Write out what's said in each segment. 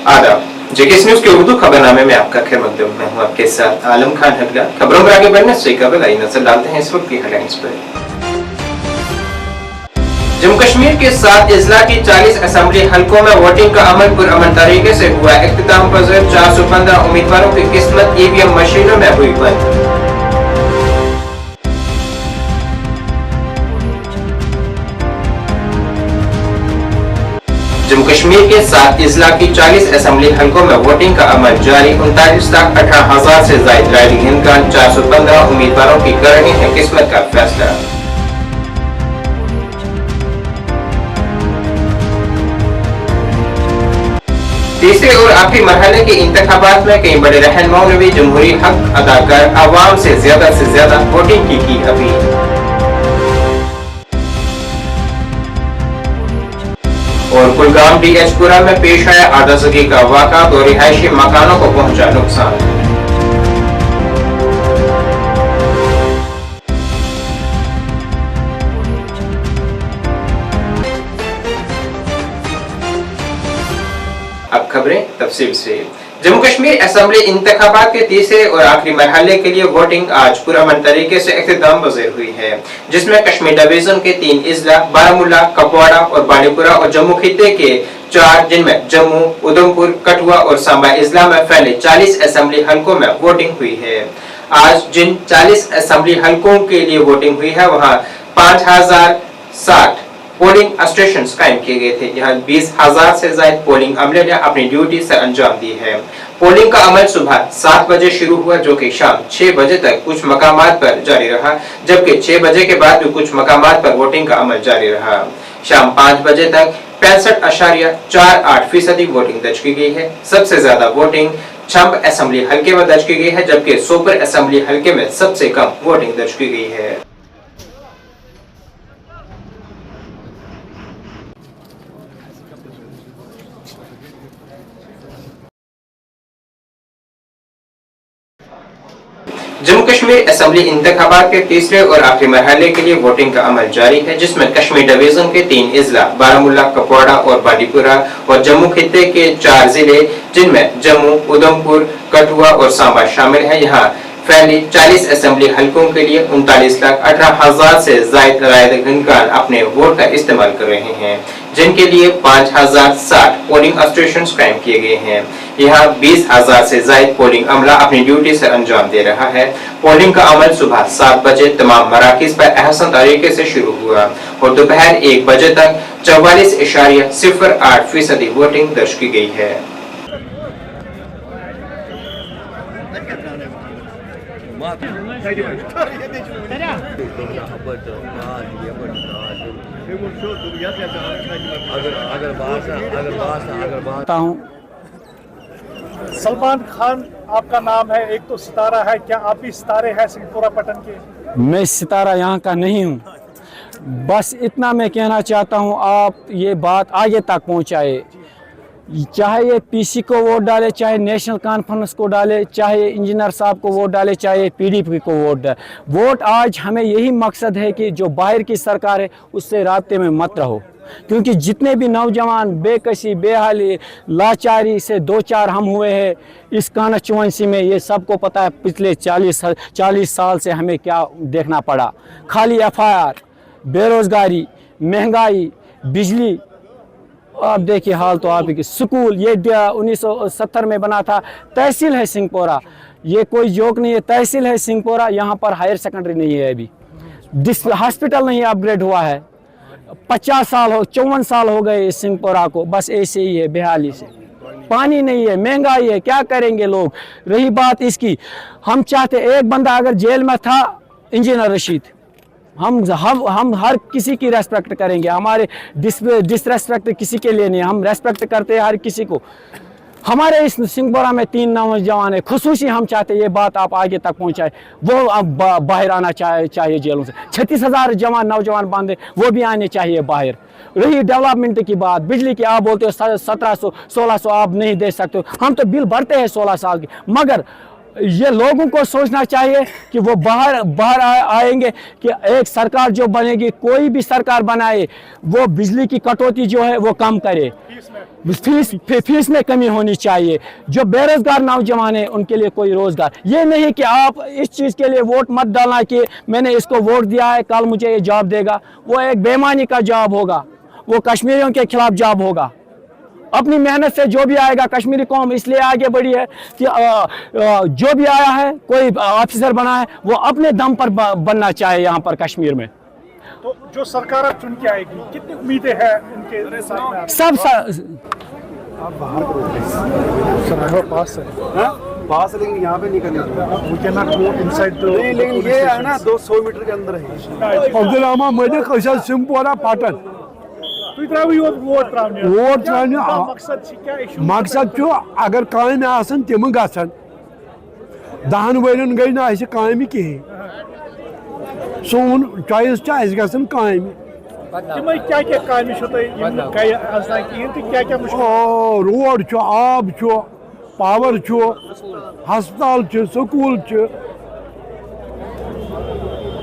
आदाब, JKS news के उर्दू खबरनामे में आपका खैर मकदम। मैं हूं आपके साथ आलम खान हगला। खबरों पर आगे बढ़ने से कबल आई नजर डालते हैं इस वक्त की हेडलाइंस पर। जम्मू कश्मीर के 7 अजला की 40 असेंबली हलकों में वोटिंग का अमल पुरअमन तरीके से हुआ। इख्तिताम पज़ीर 415 उम्मीदवारों की किस्मत ईवीएम मशीनों में हुई बंद। जम्मू कश्मीर के 7 अजला की 40 असेंबली हलकों में वोटिंग का अमल जारी। 39,18,000 से ज्यादा राइडिंग इम्कान। 415 उम्मीदवारों की कर रही है किस्मत का फैसला। तीसरे और आखिरी मरहले के इंतखाबात में कई बड़े रहनुमाओं ने भी जमहूरी हक अदा कर आवाम से ज्यादा वोटिंग की अपील। और कुलगाम डीएचपुरा में पेश आया आदसगी का वाक़ा, तो रिहायशी मकानों को पहुंचा नुकसान। अब खबरें तफसील से। जम्मू कश्मीर असेंबली इंतखाबात के तीसरे और आखिरी मरहले के लिए वोटिंग आज पुरअमन तरीके से इख्तिताम पज़ीर हुई है, जिसमें कश्मीर डिवीजन के 3 अजला बारामूला, कुपवाड़ा और बांडीपुरा और जम्मू खित्ते के 4 जिनमें जम्मू, उधमपुर, कठुआ और सांबा अजला में फैले 40 असेंबली हलकों में वोटिंग हुई है। आज जिन 40 असेंबली हलकों के लिए वोटिंग हुई है वहाँ 5060 पोलिंग स्टेशन कायम किए गए थे। यहाँ 20,000 से ज्यादा पोलिंग अमले ने अपनी ड्यूटी से अंजाम दी है। पोलिंग का अमल सुबह 7 बजे शुरू हुआ, जो कि शाम 6 बजे तक कुछ मकामात पर जारी रहा, जबकि 6 बजे के बाद भी कुछ मकामात पर वोटिंग का अमल जारी रहा। शाम 5 बजे तक 65.48% वोटिंग दर्ज की गई है। सबसे ज्यादा वोटिंग छंब असेंबली हल्के में दर्ज की गई है, जबकि सोपर असेंबली हल्के में सबसे कम वोटिंग दर्ज की गई है। जम्मू कश्मीर असेंबली इंतखाबात के तीसरे और आखिरी मरहले के लिए वोटिंग का अमल जारी है, जिसमें कश्मीर डिवीजन के 3 अजला बारामूला, कुपवाड़ा और बांडीपुरा और जम्मू खित्ते के 4 जिले जिनमें जम्मू, उधमपुर, कठुआ और सांबा शामिल है। यहाँ फैली 40 असेंबली हलकों के लिए 39,18,000 से ज्यादा राइडिंग अपने वोट का इस्तेमाल कर रहे हैं, जिनके लिए 5,060 पोलिंग स्टेशन कायम किए गए हैं। यहाँ 20,000 से ज्यादा पोलिंग अमला अपनी ड्यूटी से अंजाम दे रहा है। पोलिंग का अमल सुबह 7 बजे तमाम मराकिज पर अहसन तरीके से शुरू हुआ और दोपहर 1 बजे तक 44.08% वोटिंग दर्ज की गई है। सलमान खान आपका नाम है, एक तो सितारा है, क्या आप भी सितारे हैं सिंहपुरा पटन के? मैं सितारा यहाँ का नहीं हूँ, बस इतना मैं कहना चाहता हूँ, आप ये बात आगे तक पहुँचाए। चाहे ये पीसी को वोट डाले, चाहे नेशनल कॉन्फ्रेंस को डाले, चाहे इंजीनियर साहब को वोट डाले, चाहे पीडीपी को वोट डाले। वोट आज हमें यही मकसद है कि जो बाहर की सरकार है उससे राब्ते में मत रहो, क्योंकि जितने भी नौजवान बेकसी, बेहाली, लाचारी से 2-4 हम हुए हैं इस कॉन्स्टिट्यूएंसी में, ये सबको पता है पिछले 40 साल से हमें क्या देखना पड़ा। खाली एफआईआर, बेरोज़गारी, महंगाई, बिजली, आप देखिए हाल तो आप ही। स्कूल ये 1970 में बना था, तहसील है सिंहपुरा, ये कोई जोक नहीं है, तहसील है सिंहपुरा, यहाँ पर हायर सेकेंडरी नहीं है, अभी हॉस्पिटल नहीं अपग्रेड हुआ है। 54 साल हो गए इस सिंहपुरा को, बस ऐसे ही है बेहाली से। पानी नहीं है, महंगाई है, क्या करेंगे लोग। रही बात इसकी, हम चाहते एक बंदा अगर जेल में था, इंजीनियर रशीद, हम हर किसी की रेस्पेक्ट करेंगे, हमारे डिसरेस्पेक्ट किसी के लिए नहीं, हम रेस्पेक्ट करते हैं हर किसी को। हमारे इस सिंहपुरा में 3 नौजवान है, खुसूसी हम चाहते हैं ये बात आप आगे तक पहुंचाए, वो अब बाहर आना चाहिए जेलों से। 36,000 नौजवान बांधे, वो भी आने चाहिए बाहर। रही डेवलपमेंट की बात, बिजली की आप बोलते हो 1700 1600 आप नहीं दे सकते हो, हम तो बिल भरते हैं 16 साल के, मगर ये लोगों को सोचना चाहिए कि वो बाहर आएंगे कि एक सरकार जो बनेगी, कोई भी सरकार बनाए, वो बिजली की कटौती जो है वो कम करे, फीस में कमी होनी चाहिए। जो बेरोजगार नौजवान हैं उनके लिए कोई रोजगार, ये नहीं कि आप इस चीज़ के लिए वोट मत डालना कि मैंने इसको वोट दिया है कल मुझे ये जॉब देगा। वो एक बेईमानी का जॉब होगा, वो कश्मीरियों के खिलाफ जॉब होगा। अपनी मेहनत से जो भी आएगा, कश्मीरी कौम इसलिए आगे बढ़ी है कि जो भी आया है, कोई ऑफिसर बना है, वो अपने दम पर बनना चाहे यहाँ पर कश्मीर में। तो जो सरकार अब चुन के आएगी, कितनी उम्मीदें हैं उनके साथ में? आप बाहर करो पास है, पास, लेकिन यहाँ पे नहीं करने We cannot go inside the नहीं, लेकिन ये है ना 200 मीटर के अंदर है। अब्दुल मलिक सिमपोरा पाटन تُہۍ ترٛٲوِو یور ووٹ ترٛاونہِ ووٹ ترٛاونہِ کیٛاہ مقصد چھِ کیٛاہ issue مقصد چھُ اگر کامہِ آسن تِم گژھن 10 ؤرین گٔے نہٕ اَسہِ کامہِ کِہیٖنۍ سون چویس چھِ اَسہِ گژھن کامہِ تِمے کیٛاہ کیٛاہ کامہِ چھو تۄہہِ یِم نہٕ گٔے آز تام کِہیٖنۍ تہٕ کیٛاہ کیٛاہ مُشکل روڈ چھُ آب چھُ پاور چھُ ہسپتال چھُ سکوٗل چھُ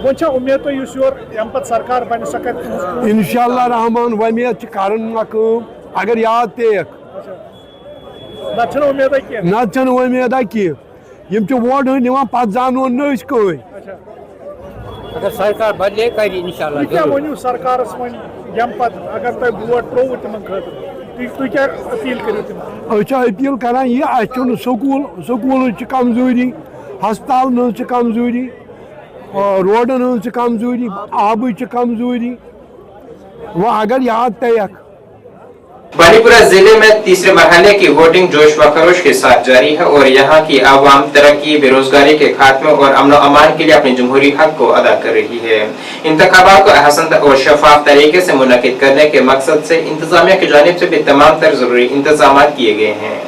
وۄنۍ چھا اُمید تۄہہِ یُس یور ییٚمہِ پتہٕ سرکار بنہِ سۄ کرِ تُہٕنٛز کٲم؟ انشاءاللہ رحمان وۄمید چھِ کران مےٚ کٲم اگر یاد پیٚیَکھ نتہٕ چھنہٕ اُمیدا کینٛہہ نتہٕ چھنہٕ وۄمیدا کینٛہہ یِم چھِ ووٹہٕ نِوان پتہٕ زانون نہٕ أسۍ کٕہٕنۍ اچھا اگر سرکار بدلے کر انشاءاللہ تُہۍ کیٛاہ ؤنِو سرکارس وۄنۍ ییٚمہِ پتہٕ اگر تۄہہِ ووٹ ترٛووُ تِمن خٲطرٕ تُہۍ کیٛاہ أپیٖل کٔرِو تِمن؟ أسۍ چھِ أپیٖل کران یہِ اَسہِ چھُنہٕ سکوٗلٕچ چھِ کمزوٗری ہسپتالن ہٕنٛز چھِ کمزوٗری روڈن ہٕنٛز چھِ کمزوٗری آبٕچ چھِ کمزوٗری وۄنۍ اگر یاد پیٚیَکھ بانڈی پورہ ضلع میں تیسرے مرحلے کی ووٹنگ جوش و خروش کے ساتھ جاری ہے اور یہاں کی عوام ترقی، بے روزگاری کے خاتمے اور امن و امان کے لیے اپنے جمہوری حق کو ادا کر رہی ہے۔ انتخابات کو احسن اور شفاف طریقے سے منعقد کرنے کے مقصد سے انتظامیہ کی جانب سے بھی تمام تر ضروری انتظامات کیے گئے ہیں۔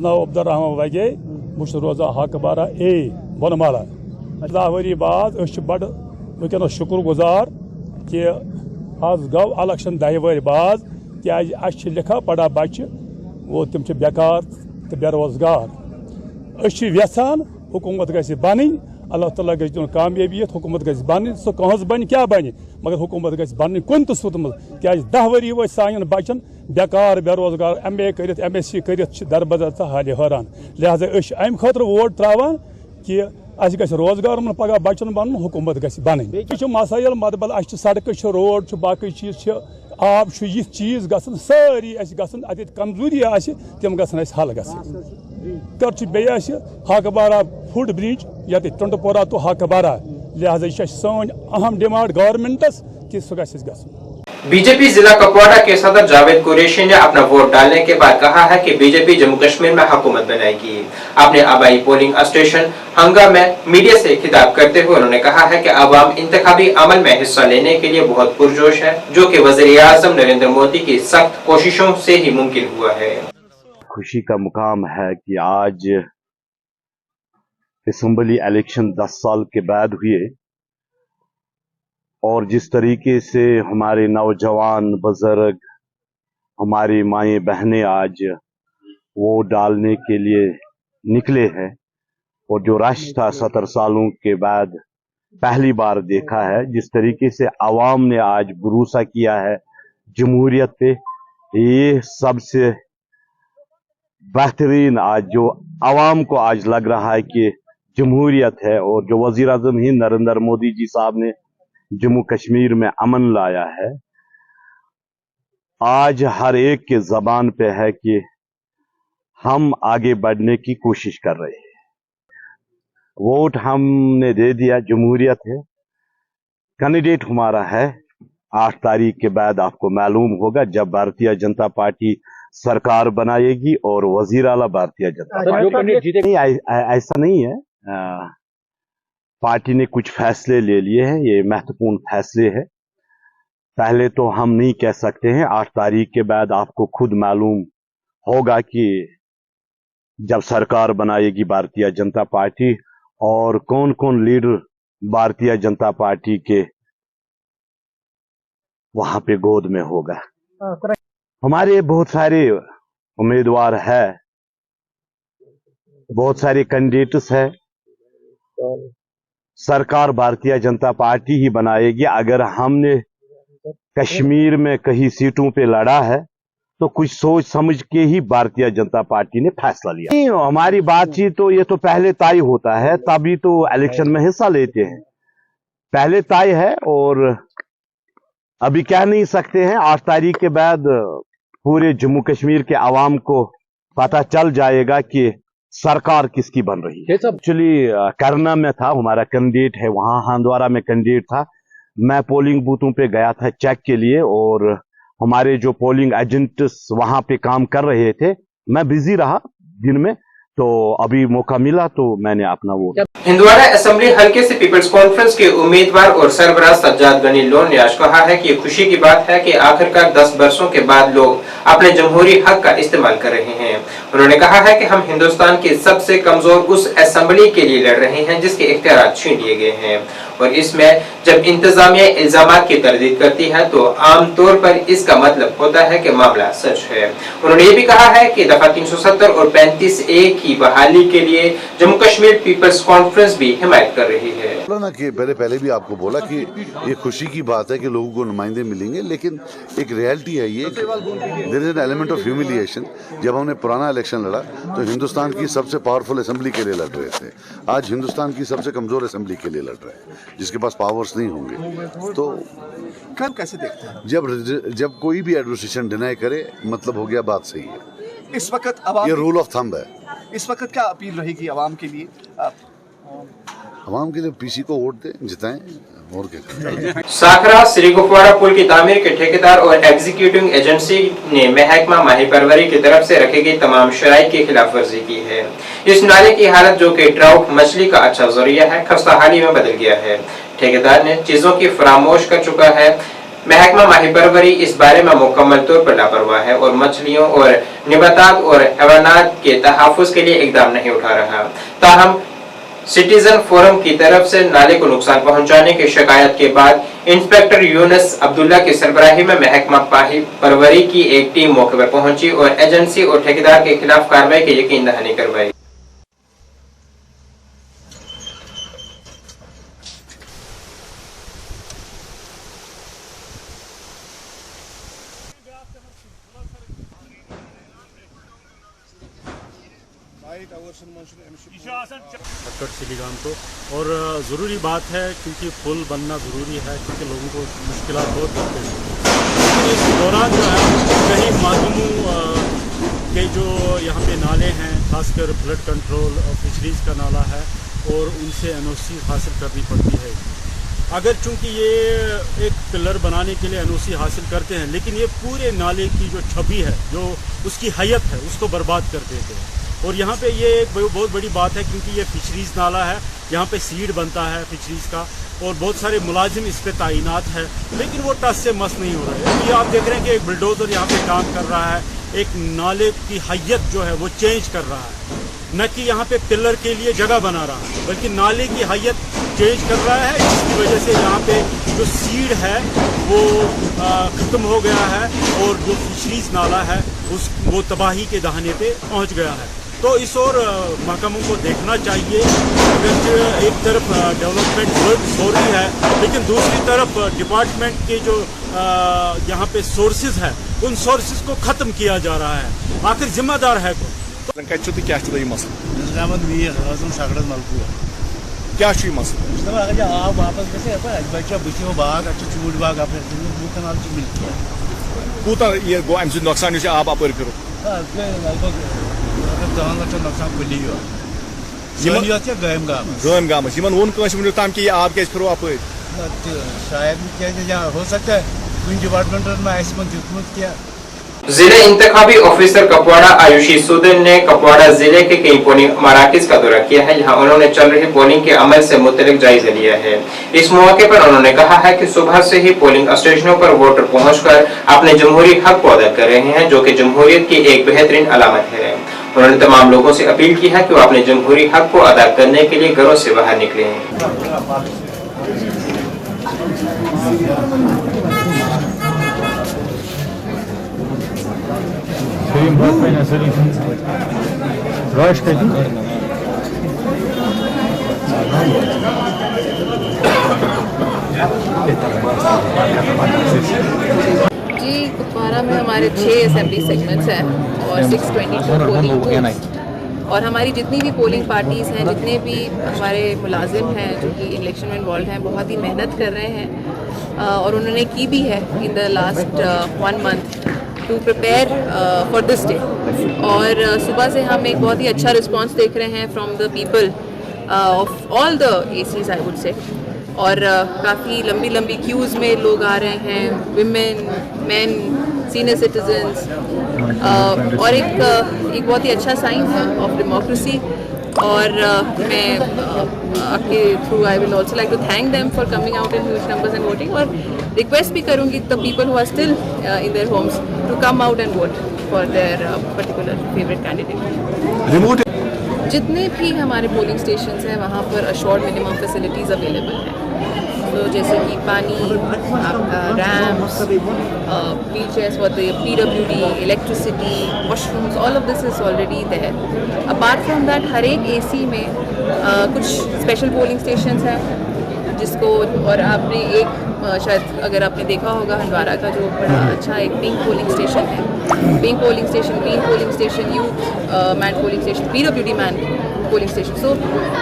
ناو عبدالرحمان وگے بہت روزان حق بارہ اے بونمالا 10 ؤری بعد بڑ ونکس شکر گزار کہ آز گو الیکشن 10 ؤری بعد کیاز اس لکھا پڑھا بچہ وہ تم بیکار تو بے روزگار اس یژھان حکومت گژھِ بنٕنۍ اللہ تعالیٰ گژھِ دِیُن کامیٲبیت حکومت گژھِ بنٕنۍ سۄ کٕہٕنٛز بنہِ کیٛاہ بنہِ مگر حکومت گژھِ بنٕنۍ کُنہِ تہِ صوٗرتہِ منٛز کیٛازِ 10 ؤری وٲتۍ سانٮ۪ن بچن بیکار بے روزگار MA کٔرِتھ MSc کٔرِتھ چھِ دربدر تہٕ حالہِ حٲران لہذا أسۍ چھِ اَمہِ خٲطرٕ ووٹ ترٛاوان کہِ اَسہِ گژھِ روزگار یِمن پگاہ بچن بنُن حکومت گژھِ بنٕنۍ بیٚیہِ چھِ مسٲیل مطلب اَسہِ چھِ سڑکہٕ چھِ روڈ چھُ باقٕے چیٖز چھِ آب چھُ یِتھ چیٖز گژھن سٲری اَسہِ گژھن اَتٮ۪تھ کمزوٗری آسہِ تِم گژھن اَسہِ حل گژھٕنۍ کر چھِ بیٚیہِ اَسہِ ہاکہٕ بارہ فُٹ برٛج ییٚتہِ ٹنٛڈٕ پورہ ٹُو ہاکہٕ بارہ لہذا یہِ چھِ اَسہِ سٲنۍ اہم ڈِمانڈ گورمنٹس کہ سُہ گژھِ اَسہِ گژھُن۔ بی جے پی ضلع کپواڑہ کے صدر جاوید قریشی نے اپنا ووٹ ڈالنے کے بعد کہا ہے کہ بی جے پی جموں کشمیر میں حکومت بنائے گی۔ اپنے آبائی پولنگ اسٹیشن ہنگا میں میڈیا سے خطاب کرتے ہوئے انہوں نے کہا ہے کہ عوام انتخابی عمل میں حصہ لینے کے لیے بہت پرجوش ہے جو کہ وزیر اعظم نریندر مودی کی سخت کوششوں سے ہی ممکن ہوا ہے۔ خوشی کا مقام ہے کہ آج اسمبلی الیکشن 10 سال کے بعد ہوئے اور جس طریقے سے ہمارے نوجوان بزرگ ہماری مائیں بہنیں آج ووٹ ڈالنے کے لیے نکلے ہیں اور جو رش تھا 70 سالوں کے بعد پہلی بار دیکھا ہے جس طریقے سے عوام نے آج بھروسہ کیا ہے جمہوریت پہ یہ سب سے بہترین آج جو عوام کو آج لگ رہا ہے کہ جمہوریت ہے اور جو وزیر اعظم ہی نریندر مودی جی صاحب نے جموں کشمیر میں امن لایا ہے آج ہر ایک کے زبان پہ ہے کہ ہم آگے بڑھنے کی کوشش کر رہے ہیں۔ ووٹ ہم نے دے دیا جمہوریت ہے کینڈیڈیٹ ہمارا ہے 8 تاریخ کے بعد آپ کو معلوم ہوگا جب بھارتیہ جنتا پارٹی سرکار بنائے گی اور وزیر اعلیٰ بھارتیہ جنتا پارٹی ایسا نہیں ہے پارٹی نے کچھ فیصلے لے لیے ہیں یہ مہتوپورن فیصلے ہیں پہلے تو ہم نہیں کہہ سکتے ہیں 8 تاریخ کے بعد آپ کو خود معلوم ہوگا کہ जब सरकार बनाएगी भारतीय जनता पार्टी, और कौन कौन लीडर भारतीय जनता पार्टी के वहां पे गोद में होगा। हमारे बहुत सारे उम्मीदवार है, बहुत सारे कैंडिडेट्स है। सरकार भारतीय जनता पार्टी ही बनाएगी। अगर हमने कश्मीर में कहीं सीटों पे लड़ा है तो कुछ सोच समझ के ही भारतीय जनता पार्टी ने फैसला लिया। नहीं, हमारी बातचीत तो ये तो पहले तय होता है, तभी तो इलेक्शन में हिस्सा लेते हैं, पहले तय है। और अभी कह नहीं सकते हैं, 8 तारीख के बाद पूरे जम्मू कश्मीर के आवाम को पता चल जाएगा कि सरकार किसकी बन रही है। एक्चुअली करना में था, हमारा कैंडिडेट है वहां, हंदवारा में कैंडिडेट था। मैं पोलिंग बूथों पे गया था चेक के लिए, और हमारे जो पोलिंग एजेंट्स वहां पे काम कर रहे थे, मैं बिजी रहा दिन में, तो अभी मौका मिला तो मैंने अपना वोट। हिंदवाड़ा असेंबली हल्के से पीपल्स कॉन्फ्रेंस के उम्मीदवार और सरबराह सज्जाद गनी लोन ने आज कहा है कि ये खुशी की बात है कि आखिरकार 10 वर्षों के बाद लोग अपने जमहूरी हक का इस्तेमाल कर रहे हैं। उन्होंने कहा है कि हम हिंदुस्तान की सबसे कमजोर उस असेंबली के लिए लड़ रहे हैं जिसके इख्तियारात छीन लिए गए हैं, और इसमें जब इंतजामिया इल्जामात की तरदीद करती है तो आमतौर पर इसका मतलब होता है कि मामला सच है। उन्होंने ये भी कहा है कि दफा 370 और 35A की बहाली के लिए जम्मू कश्मीर पीपल्स कॉन्फ्रेंस भी हिमायत कर रही है। ना कि पहले भी आपको बोला कि ये खुशी की बात है कि लोगों को नुमाइंदे मिलेंगे, लेकिन एक रियलिटी है ये, there is an element of humiliation. जब हमने पुराना इलेक्शन लड़ा तो हिंदुस्तान की सबसे पावरफुल असेंबली के लिए लड़ रहे थे, आज हिंदुस्तान की सबसे कमजोर असेंबली के लिए लड़ रहे हैं जिसके पास पावर्स नहीं होंगे। तो कैसे देखते हैं जब कोई भी एडमिनिस्ट्रेशन डिनाई करे, मतलब हो गया बात सही है। इस वक्त ये रूल ऑफ थंब है। इस वक्त क्या अपील रहेगी आवाम के लिए? आवाम के लिए पीसी को वोट दें, जिताएं, और क्या। साखरा श्री कुपवाड़ा पुल की तामीर के ठेकेदार और एग्जीक्यूटिव एजेंसी ने महकमा माही परवरी की तरफ से रखी गई तमाम शराइ की खिलाफ वर्जी की है। इस नाले की हालत, जो कि ट्राउट मछली का अच्छा जरिया है, खस्ताहाली में बदल गया है। ठेकेदार ने चीजों की फरामोश कर चुका है। महकमा माही परवरी इस बारे में मुकम्मल तौर पर लापरवाह है और मछलियों और निबातात और हैवानात के तहफ्फुज के लिए इकदाम नहीं उठा रहा। ताहम सिटीजन फोरम की तरफ से नाले को नुकसान पहुंचाने की शिकायत के बाद इंस्पेक्टर यूनुस अब्दुल्ला की सरबराही में महकमा माही परवरी की एक टीम मौके पर पहुंची और एजेंसी और ठेकेदार के खिलाफ कार्रवाई की यकीन दहानी करवाई। सिलीगाम को, और ज़रूरी बात है क्योंकि पुल बनना ज़रूरी है, क्योंकि लोगों को मुश्किलात बहुत होते हैं। इस दौरान जो है कहीं मालूम के जो यहाँ पे नाले हैं, खासकर फ्लड कंट्रोल और फिशरीज़ का नाला है, और उनसे NOC हासिल करनी पड़ती है। अगर चूँकि ये एक पिलर बनाने के लिए NOC हासिल करते हैं, लेकिन ये पूरे नाले की जो छवि है, जो उसकी हैयत है, उसको बर्बाद कर देते हैं। और यहाँ पे ये एक बहुत बड़ी बात है क्योंकि ये फिशरीज़ नाला है, यहाँ पे सीड बनता है फिशरीज़ का, और बहुत सारे मुलाजिम इस पे तैनात है, लेकिन वो टस से मस नहीं हो रहे हैं। ये आप देख रहे हैं कि एक बुलडोज़र यहाँ पे काम कर रहा है, एक नाले की हैयत जो है वो चेंज कर रहा है, न कि यहाँ पे पिलर के लिए जगह बना रहा है, बल्कि नाले की हैयत चेंज कर रहा है, जिसकी वजह से यहाँ पे जो सीड है वो ख़त्म हो गया है, और जो फिशरीज़ नाला है वो तबाही के दहाने पे पहुँच गया है। तो इस और महकमों को देखना चाहिए। अगर एक तरफ डेवलपमेंट वर्क हो रही है, लेकिन दूसरी तरफ डिपार्टमेंट के जो यहाँ पे सोर्सेज है, उन सोर्सेज को ख़त्म किया जा रहा है। आखिर जिम्मेदार है कौन? क्या आप वापस गए बचो बाग चूट बाग कूता ये गो अम नुकसान आप अपर फिर लगभग 10 लाख नुकसान खुली गम गामस वोन तम कि आब क्या फिर अप शायद क्या हो सकता है कुछ डिपार्टमेंट में दिखमुत क्या। जिले इंतखाबी ऑफिसर कपवाड़ा आयुषी सुदन ने कपवाड़ा जिले के कई पोलिंग मराकज का दौरा किया है, जहां उन्होंने चल रही पोलिंग के अमल से मुतल्लिक जायजा लिया है। इस मौके पर उन्होंने कहा है कि सुबह से ही पोलिंग स्टेशनों पर वोटर पहुंचकर अपने जमहूरी हक को अदा कर रहे हैं, जो कि जमहूरियत की एक बेहतरीन अलामत है। उन्होंने तमाम लोगों से अपील की है कि वो अपने जमहूरी हक को अदा करने के लिए घरों से बाहर निकलें। जी, कुपवारा में हमारे 6 असेंबली सेगमेंट्स हैं और 622 पोलिंग बूथ्स, और हमारी जितनी भी पोलिंग पार्टीज़ हैं, जितने भी हमारे मुलाजिम हैं जो कि इलेक्शन में इन्वॉल्व हैं, बहुत ही मेहनत कर रहे हैं और उन्होंने की भी है in the last 1 month to prepare for this day. और सुबह से हम एक बहुत ही अच्छा रिस्पांस देख रहे हैं from the people of all the ACs I would say, और काफ़ी लंबी लंबी क्यूज़ में लोग आ रहे हैं, विमेन, मेन, सीनियर सिटीजन्स, और एक बहुत ही अच्छा साइन है ऑफ डेमोक्रेसी। और मैं आपके through I will also like to thank them for coming out in huge numbers and voting, और रिक्वेस्ट भी करूँगी the people who are still in their homes to come out and vote for their particular favourite candidate. जितने भी हमारे polling stations हैं वहाँ पर assured minimum facilities available हैं, तो जैसे कि पानी, आपका ramps, wheelchairs for the PWD, electricity, washrooms, all of this is already there. Apart from that हर एक AC में कुछ स्पेशल पोलिंग स्टेशंस हैं जिसको, और आपने एक शायद अगर आपने देखा होगा हंडवारा का जो बड़ा अच्छा एक पिंक पोलिंग स्टेशन है, pink polling station, green polling station, youth man polling station, PWD man polling station. So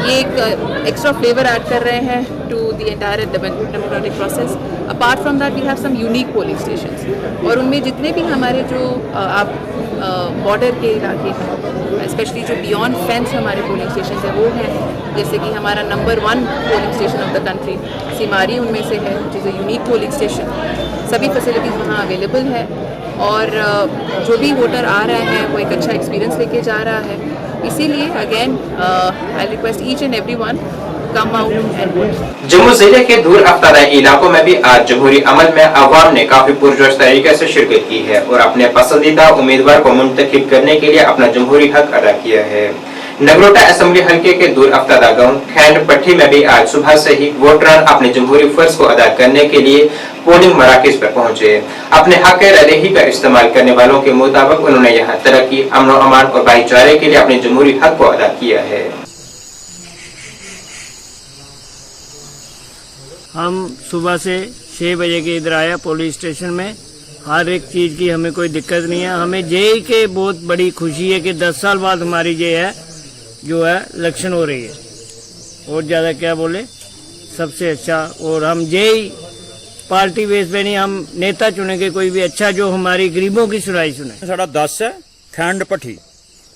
ये एक एक्स्ट्रा फ्लेवर ऐड कर रहे हैं to the entire democratic process. Apart from that we have some unique polling stations, और उनमें जितने भी हमारे जो आप बॉर्डर के इलाके हैं, स्पेशली जो बियॉन्ड फेंस हमारे पोलिंग स्टेशन है वो हैं, जैसे कि हमारा number 1 polling station of the country Simari उनमें से है, which is a unique polling station. सभी फैसिलिटीज़ वहाँ अवेलेबल है, और जो भी वोटर आ रहा है वो एक अच्छा एक्सपीरियंस लेके जा रहा है। इसीलिए again I request each and everyone come out and vote. Jammu जिले के दूर अफ्तारा इलाकों में भी आज जमहूरी अमल में अवाम ने काफी पुरजोश तरीके से शिरकत की है और अपने पसंदीदा उम्मीदवार को मुंतखब करने के लिए अपना जमहूरी हक अदा किया है। नगरोटा असेंबली हलके के दूर अफ्तारा गांव खैंड पट्टी में भी आज सुबह से ही वोटरान अपने जमहूरी फर्ज को अदा करने के लिए पोलिंग मराकज पर पहुंचे। अपने हक रलेही का इस्तेमाल करने वालों के मुताबिक उन्होंने यहाँ तरक्की, अमन अमान और भाईचारे के लिए अपने जमहूरी हक को अदा किया है। हम सुबह से 6 बजे के इधर आया पोलिंग स्टेशन में। हर एक चीज़ की हमें कोई दिक्कत नहीं है। हमें जेई के बहुत बड़ी खुशी है कि 10 साल बाद हमारी जो है इलेक्शन हो रही है, और ज़्यादा क्या बोले, सबसे अच्छा। और हम जेई पार्टी बेस पे नहीं, हम नेता चुनेंगे कोई भी अच्छा जो हमारी गरीबों की सुनाई सुने। साढ़ा 10 है खैंड भट्ठी,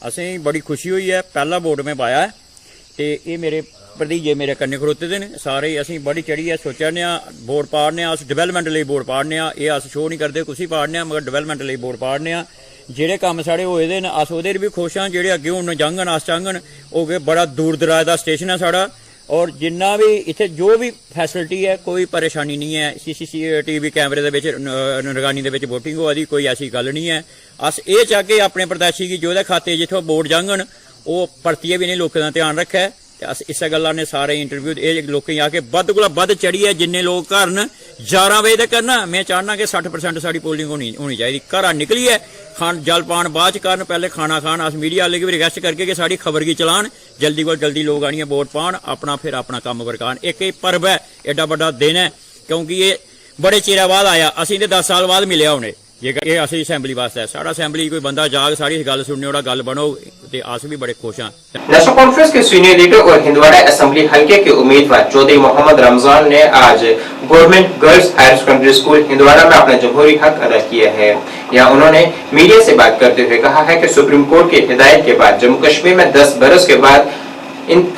असें बड़ी खुशी हुई है, पहला वोट में पाया है। तो ये मेरे भतीजे मेरे कन्ने खड़ोते दे ने सारे, असीं बड़ी चढ़ियै सोचने वोट पाड़ने, अस डिवेलपमेंट लिए वोट पाड़ने, ये अस शो नहीं करते कुछ पाड़ने, मगर डिवेलपमेंट लिए वोट पाड़ने। जेह्ड़े कम्म साढ़े होए दे न अस ओह्दे भी खुश हाँ, जेह्ड़े अग्गे हून जाङन अस चाहङन ओह् बड़ा दूर दराज दा स्टेशन है साढ़ा, और जिन्ना भी इत्थे जो भी फैसिलिटी है कोई परेशानी नहीं है। CCTV कैमरे दे विच नरगानी दे विच वोटिंग होआ दी, कोई ऐसी गल नहीं है। अस ये चाहगे अपने प्रत्याशी गी जोहदे खाते जित्थों वोट जाङन ओह् परतियै भी नहीं लोकें दा ध्यान रखै। अस इस गल्ला ने सारे इंटरव्यू लोकें आके बद्ध कोला बद्ध चढ़ियै जिन्ने लोग घर न 11 बजे तक करना, मैं चाहना कि 60% साड़ी पोलिंग होनी चाहिए। घरा निकलिए खान जलपान बाद च करन, पहले खाना खान। अस मीडिया आह्ले गी भी रिक्वेस्ट करके कि साड़ी खबर गी चलान, जल्दी कोल जल्दी लोग आनिए वोट पान, अपना फिर अपना कम्म करकान। एक पर्व है, एडा बड़ा दिन है, क्योंकि ये बड़े चिर बाद आया, असीं ते 10 साल बाद मिलिया उन्हें। ये असी असैंबली वास्ते है, साढ़ा असैंबली कोई बंदा जाग साड़ी गल सुनने ओड़ा गल बनो, ते अस भी बड़े खुश हाँ। नेशनल कॉन्फ्रेंस के सीनियर लीडर और हिंदवाड़ा असेंबली हलके के उम्मीदवार चौधरी मोहम्मद रमजान ने आज government girls higher secondary school Handwara में अपना जमहूरी हक अदा किया है। यहाँ उन्होंने मीडिया से बात करते हुए कहा है कि सुप्रीम कोर्ट की हिदायत के बाद जम्मू कश्मीर में 10 बरस के बाद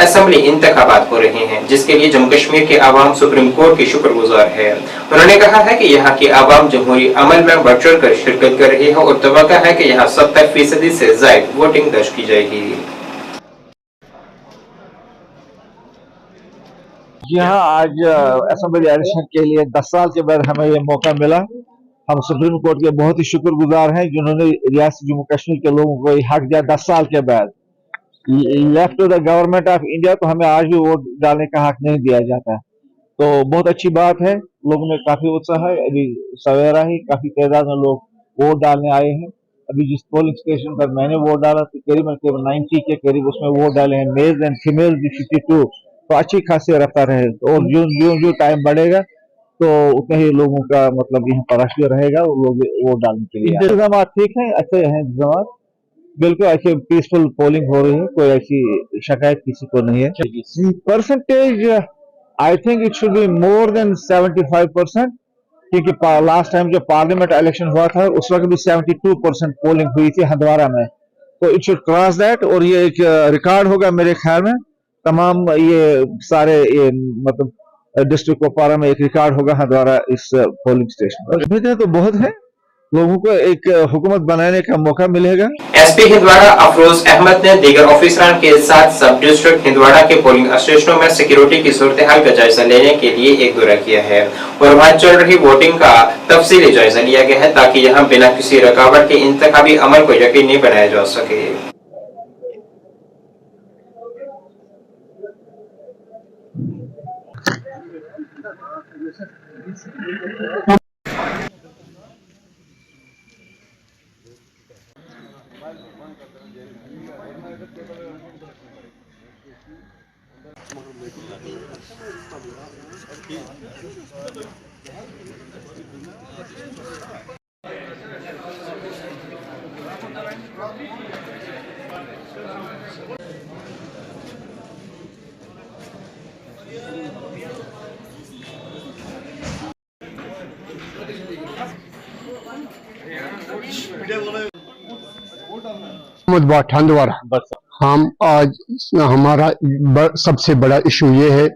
असेंबली इंतखाबात हो रहे हैं, जिसके लिए जम्मू कश्मीर के आवाम सुप्रीम कोर्ट की शुक्रगुजार है। उन्होंने कहा है कि यहाँ की आवाम जमहूरी अमल में बढ़ चढ़ कर शिरकत कर रही है और तवक्को है कि यहाँ 70% से ज्यादा वोटिंग दर्ज की जाएगी। जी हाँ, आज असेंबली इलेक्शन के लिए 10 साल के बाद हमें ये मौका मिला हम सुप्रीम कोर्ट के बहुत ही शुक्रगुजार हैं जिन्होंने रियासत जम्मू कश्मीर के लोगों को हक दिया 10 साल के बाद। Left to the government of India तो हमें आज भी वोट डालने का हक नहीं दिया जाता, तो बहुत अच्छी बात है। लोगों में काफी उत्साह है, अभी सवेरा ही काफी तादाद में लोग वोट डालने आए हैं। अभी जिस पोलिंग स्टेशन पर मैंने वोट डाला तो करीबन 90 के करीब उसमें वोट डाले हैं, मेल्स एंड फीमेल भी 52, तो अच्छी खासी रफ्तार है। और जो टाइम बढ़ेगा तो उतने ही लोगों का मतलब यहाँ पर रश रहेगा, लोग वोट डालने के लिए। इंतजाम ठीक है, अच्छे हैं इंतजाम, बिल्कुल अच्छे पीसफुल पोलिंग हो रही है, कोई ऐसी शिकायत किसी को नहीं है। Percentage I think it should be more than 75%, क्योंकि लास्ट टाइम जो पार्लियामेंट इलेक्शन हुआ था उस वक्त भी 72% पोलिंग हुई थी हंदवारा में, तो इट शुड क्रॉस दैट। और ये एक रिकॉर्ड होगा मेरे ख्याल में, तमाम ये सारे ये मतलब डिस्ट्रिक्ट कुपवारा में एक रिकॉर्ड होगा हंदवारा इस पोलिंग स्टेशन। उम्मीदें तो बहुत है, लोगों को एक हुकूमत बनाने का मौका मिलेगा। एसपी हिंदवाड़ा अफरोज अहमद ने दीगर ऑफिसरान के साथ सब डिस्ट्रिक्ट हिंदवाड़ा के पोलिंग स्टेशनों में सिक्योरिटी की सूरत हाल का जायजा लेने के लिए एक दौरा किया है और वहां चल रही वोटिंग का तफसीली जायजा लिया गया है ताकि यहां बिना किसी रुकावट के इंतखाबी अमल को यकीनी बनाया जा सके। हंदवारा हम आज हमारा सबसे बड़ा इशू ये है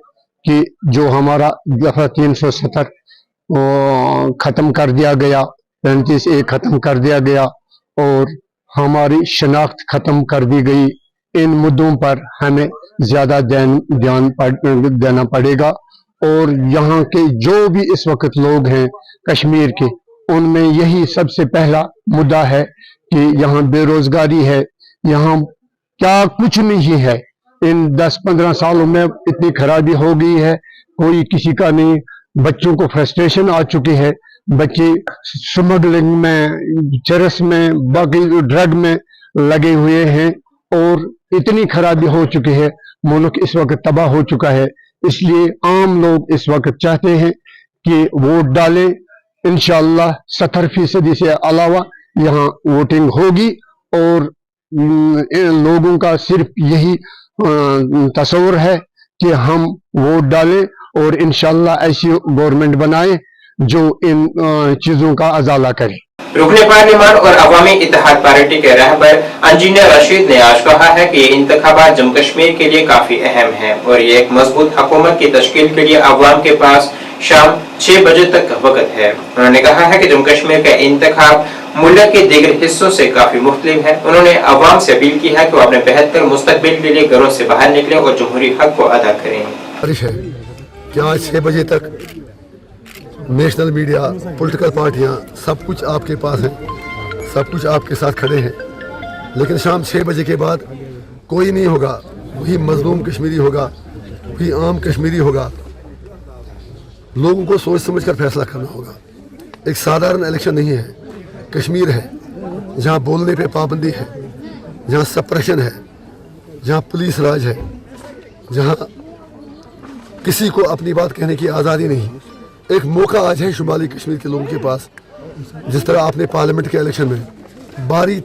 कि जो हमारा दफा 370 खत्म कर दिया गया, 35A खत्म कर दिया गया और हमारी शनाख्त खत्म कर दी गई। इन मुद्दों पर हमें ज्यादा ध्यान देना पड़ेगा और यहाँ के जो भी इस वक्त लोग हैं कश्मीर के, उनमें यही सबसे पहला मुद्दा है कि यहाँ बेरोजगारी है, यहाँ क्या कुछ नहीं है। इन 10-15 सालों में इतनी खराबी हो गई है, कोई किसी का नहीं। बच्चों को फ्रस्ट्रेशन आ चुकी है, बच्चे स्मगलिंग में, चरस में, बाकी ड्रग में लगे हुए हैं और इतनी खराबी हो चुकी है, मुल्क इस वक्त तबाह हो चुका है। इसलिए आम लोग इस वक्त चाहते हैं कि वोट डालें। इंशाअल्लाह 70% से अलावा यहाँ वोटिंग होगी और लोगों का सिर्फ यही तस्वर है कि हम वोट डालें और इंशाअल्लाह ऐसी गवर्नमेंट बनाए जो इन चीजों का अजाला करे। रुकने पार्लियामान और अवामी इत्तेहाद पार्टी के रहबर इंजीनियर रशीद ने आज कहा है कि ये इंतखाबात जम्मू कश्मीर के लिए काफी अहम है और ये एक मजबूत हुकूमत की तश्कील के लिए अवाम के पास शाम 6 बजे तक का वक्त है। उन्होंने कहा है कि जम्मू कश्मीर का इंतखाब मुल्क के दीगर हिस्सों से काफी मुख्तलिफ है। उन्होंने अवाम से अपील की है कि वो अपने बेहतर मुस्तकबिल के लिए घरों से बाहर निकलें और जमहूरी हक को अदा करें। कि आज 6 बजे तक नेशनल मीडिया, पॉलिटिकल पार्टियां सब कुछ आपके पास है, सब कुछ आपके साथ खड़े हैं, लेकिन शाम 6 बजे के बाद कोई नहीं होगा। वही मजलूम कश्मीरी होगा, वही आम कश्मीरी होगा। लोगों को सोच समझ कर फैसला करना होगा। एक साधारण इलेक्शन नहीं है, कश्मीर है जहाँ बोलने पे पाबंदी है, जहाँ सप्रेशन है, जहाँ पुलिस राज है, जहाँ किसी को अपनी बात कहने की आज़ादी नहीं। एक मौका आज है शुमाली कश्मीर के लोगों के पास। जिस तरह आपने पार्लियामेंट के इलेक्शन में भारी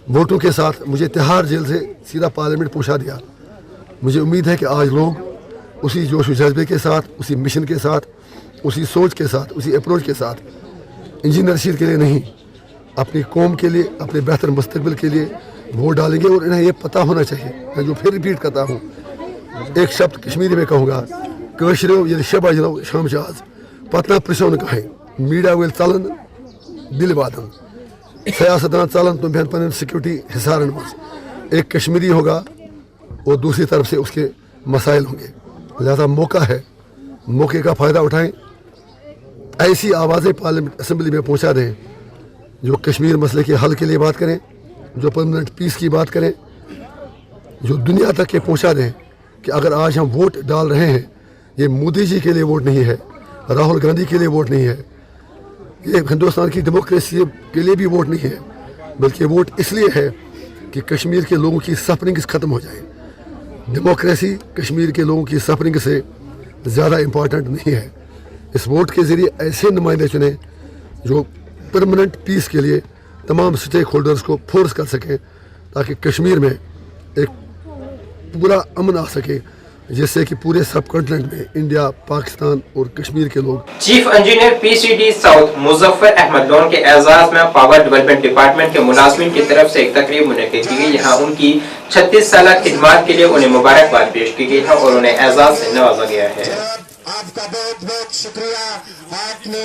वोटों के साथ मुझे तिहाड़ जेल से सीधा पार्लियामेंट पहुंचा दिया, मुझे उम्मीद है कि आज लोग उसी जोश जज्बे के साथ, उसी मिशन के साथ, उसी सोच के साथ, उसी अप्रोच के साथ इंजीनियर रशीद के लिए नहीं, अपनी कौम के लिए, अपने बेहतर मुस्तकबिल के लिए वोट डालेंगे। और इन्हें यह पता होना चाहिए, मैं जो फिर रिपीट करता हूँ, एक शब्द कश्मीरी में कहूँगा, कशरो ये शब अजलो शाम आज पतना प्रसोन कहें मीडिया वेल चलन दिल वादन सियासतदान चलन तुम बहन पन सिक्योरिटी हिसारन मज एक कश्मीरी होगा और दूसरी तरफ से उसके मसाइल होंगे। लिहाजा मौका है, मौके का फ़ायदा उठाएं, ऐसी आवाज़ें पार्लियामेंट असम्बली में पहुंचा दें जो कश्मीर मसले के हल के लिए बात करें, जो परमानेंट पीस की बात करें, जो दुनिया तक के पहुंचा दें कि अगर आज हम वोट डाल रहे हैं, ये मोदी जी के लिए वोट नहीं है, राहुल गांधी के लिए वोट नहीं है, ये हिंदुस्तान की डेमोक्रेसी के लिए भी वोट नहीं है, बल्कि वोट इसलिए है कि कश्मीर के लोगों की सफरिंग ख़त्म हो जाए। डेमोक्रेसी कश्मीर के लोगों की सफरिंग से ज़्यादा इम्पॉर्टेंट नहीं है। इस वोट के ज़रिए ऐसे नुमाइंदे चुने जो परमानेंट पीस के लिए तमाम स्टेक होल्डर्स को फोर्स कर सकें, ताकि कश्मीर में एक पूरा अमन आ सके, जिससे कि पूरे सब कॉन्टिनेंट में इंडिया, पाकिस्तान और कश्मीर के लोग। Chief engineer PCD south Muzaffar Ahmad Lone के एजाज में पावर डेवलपमेंट डिपार्टमेंट के मुलाजमीन की तरफ से एक तकरीब मुनक्किद की गई। यहाँ उनकी 36 साल खिदमत के लिए उन्हें मुबारकबाद पेश की गई है और उन्हें एजाज से नवाजा गया है। आपका बहुत बहुत शुक्रिया। आपने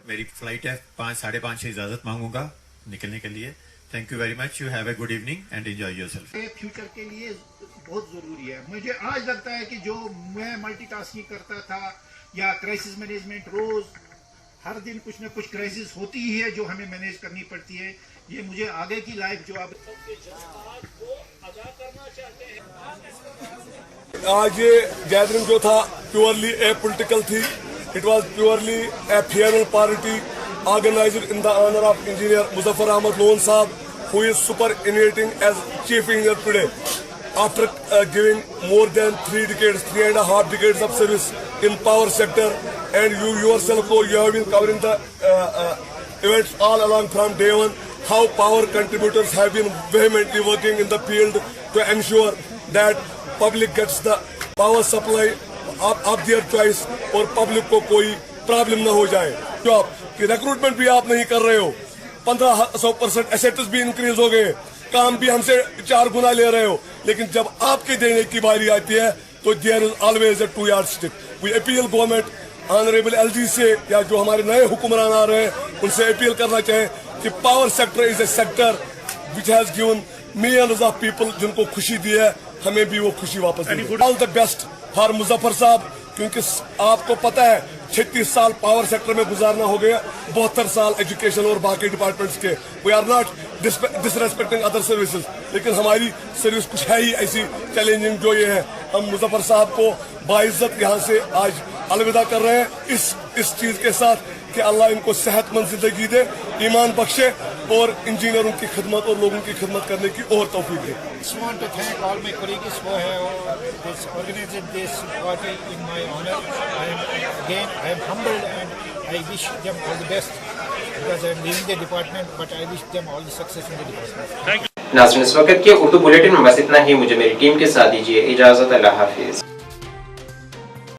मेरी फ्लाइट है 5 साढ़े 5 से इजाजत मांगूंगा निकलने के लिए। Thank you very much. You have a good evening and enjoy yourself. Future के लिए बहुत जरूरी है। मुझे आज लगता है कि जो मैं मल्टीटास्किंग करता था या क्राइसिस मैनेजमेंट, रोज हर दिन कुछ ना कुछ क्राइसिस होती ही है जो हमें मैनेज करनी पड़ती है। ये मुझे आगे की लाइफ जो आप आज ये गैदरिंग जो था प्योरली ए पोलिटिकल थी। It was purely a farewell party organised in the honour of engineer Muzaffar Ahmad Lone sahab, who is superannuating as chief engineer today after giving more than 3.5 decades of service in power sector. And you yourself, you have been covering the events all along from day one, how power contributors have been vehemently working in the field to ensure that public gets the power supply of their choice और public को कोई problem ना हो जाए। जो आपकी recruitment भी आप नहीं कर रहे हो, 1500% एसेट्स भी इंक्रीज हो गए, काम भी हमसे 4 गुना ले रहे हो, लेकिन जब आपके देने की बारी आती है तो there is always a 2 yardstick। We appeal government honourable LG से या जो हमारे नए हुक्मरान आ रहे हैं उनसे अपील करना चाहें कि power sector is a sector which has given millions of people, जिनको खुशी दी है हमें भी वो खुशी वापस दी। All the best for Muzaffar साहब, क्योंकि आपको पता है 36 साल पावर सेक्टर में गुजारना हो गया, 72 साल एजुकेशन और बाकी डिपार्टमेंट्स के। We are not disrespecting other services, लेकिन हमारी सर्विस कुछ है ही ऐसी चैलेंजिंग जो ये है। हम मुजफ्फर साहब को बाइज्जत यहाँ से आज अलविदा कर रहे हैं इस चीज के साथ कि अल्लाह इनको सेहतमंद जिंदगी दे, ईमान बख्शे और इंजीनियरों की खिदमत और लोगों की खिदमत करने की और तौफीक दे। just want to thank all my colleagues who have organized this party in my honor. I am humbled and I wish them all the best because I am leaving the department, but I wish them all the success in the department. Thank you. नाज़रीन, इस वक्त के Urdu bulletin में बस इतना ही। मुझे मेरी team के साथ दीजिए इजाजत। अल्लाह हाफिज।